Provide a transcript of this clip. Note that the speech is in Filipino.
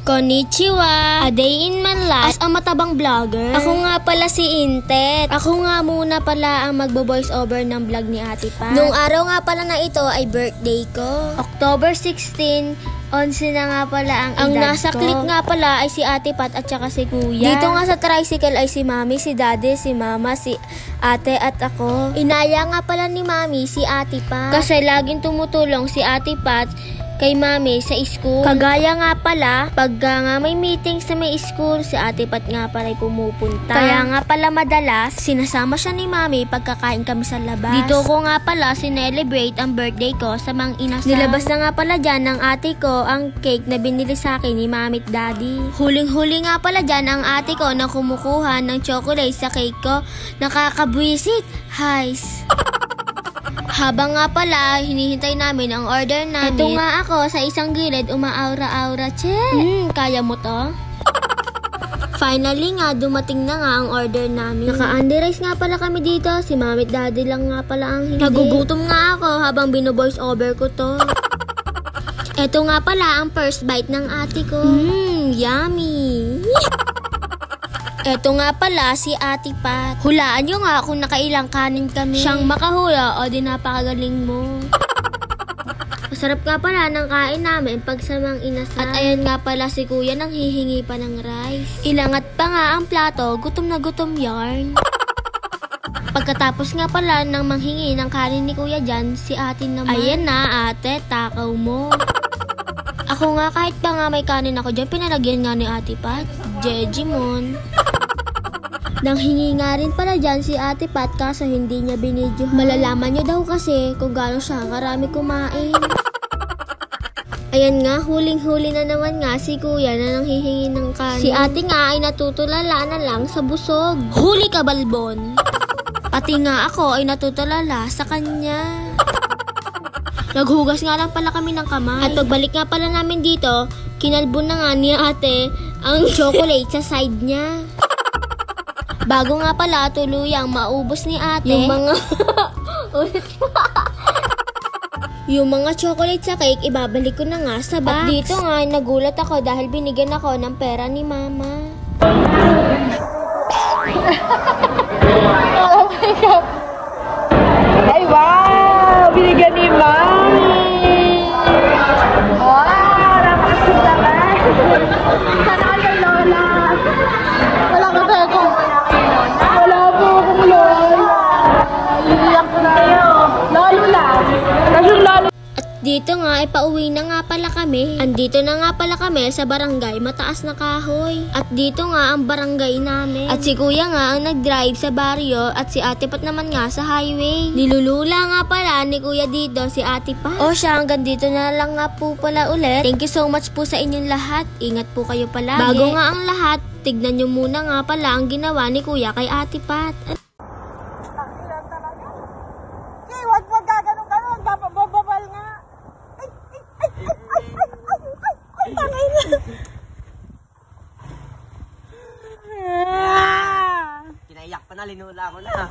Konnichiwa! A day in my life as a matabang vlogger. Ako nga pala si Intet. Ako nga muna pala ang magbo-voice over ng vlog ni Ate Pat. Nung araw nga pala na ito ay birthday ko. October 16, 11 na nga pala ang nasa ko. click nga pala ay si Ate Pat at saka si Kuya. Dito nga sa tricycle ay si Mami, si Daddy, si Mama, si Ate at ako. Inaya nga pala ni Mami si Ate Pat kasi laging tumutulong si Ate Pat kay Mami sa school. Kagaya nga pala, pagka nga may meeting sa may school, si Ate Pat nga pala ay pumupunta. Kaya nga pala madalas, sinasama siya ni Mami pagkakain kami sa labas. Dito ko nga pala sinelebrate ang birthday ko sa Mang Inasal. Nilabas na nga pala dyan ng ate ko ang cake na binili sa akin ni Mami at Daddy. Huling-huli nga pala dyan ang ate ko na kumukuha ng chocolate sa cake ko. Nakakabwisit! Highs! Habang nga pala, hinihintay namin ang order namin. Ito nga ako sa isang gilid, umaaura-aura. Che! Kaya mo to? Finally nga, dumating na nga ang order namin. Naka-Andy rice nga pala kami dito. Si Mami at Daddy lang nga pala ang hindi. Nagugutom nga ako habang bino-voice over ko to. Ito nga pala ang first bite ng ate ko. Yummy! Eto nga pala si Ate Pat. Hulaan nyo nga kung nakailang kanin kami. Siyang makahula o di napakagaling mo. Masarap nga pala ng kain namin pag sa Mang Inasal. At ayan nga pala si Kuya nang hihingi pa ng rice. Ilangat pa nga ang plato, gutom na gutom yarn. Pagkatapos nga pala ng manghingi ng kanin ni Kuya dyan, si Ate naman. Ayan na ate, takaw mo. Ako nga kahit pa nga may kanin ako dyan, pinalagyan nga ni Ate Pat. Jejimon. Nang hingi nga rin pala dyan si Ate Pat kaso hindi niya binidyo. Malalaman niyo daw kasi kung gaano siya karami kumain. Ayan nga, huling-huli na naman nga si Kuya na nang hihingi ng kanin. Si Ate nga ay natutulala na lang sa busog. Huli ka, balbon! Pati nga ako ay natutulala sa kanya. Naghugas nga lang pala kami ng kamay. At pagbalik nga pala namin dito, kinalbon na nga ni Ate ang chocolate sa side niya. Bago nga pala tuluyang maubos ni Ate yung mga yung mga chocolate sa cake, ibabalik ko na nga sa box. At dito nga nagulat ako dahil binigyan ako ng pera ni Mama. Oh my God! Ay wow! Binigyan ni Mami! Wow! Napakasig naman! Sana kay Lola! Wala ko tayo kung wala po akong Lola! Iiyak ko na kayo! Lalo lang! Kasi lalo! Dito nga ay pauwi na nga pala kami. Andito na nga pala kami sa barangay Mataas na Kahoy. At dito nga ang barangay namin. At si Kuya nga ang nag-drive sa baryo at si Ate Pat naman nga sa highway. Nilulula nga pala ni Kuya dito si Ate Pat. O siya, hanggang dito na lang nga po pala ulit. Thank you so much po sa inyong lahat. Ingat po kayo palagi. Bago nga ang lahat, tignan nyo muna nga pala ang ginawa ni Kuya kay Ate Pat. Wag gaganong ka nun, bababal nga. Ay, tangay na. Kinaiyak pa na, linula ko na.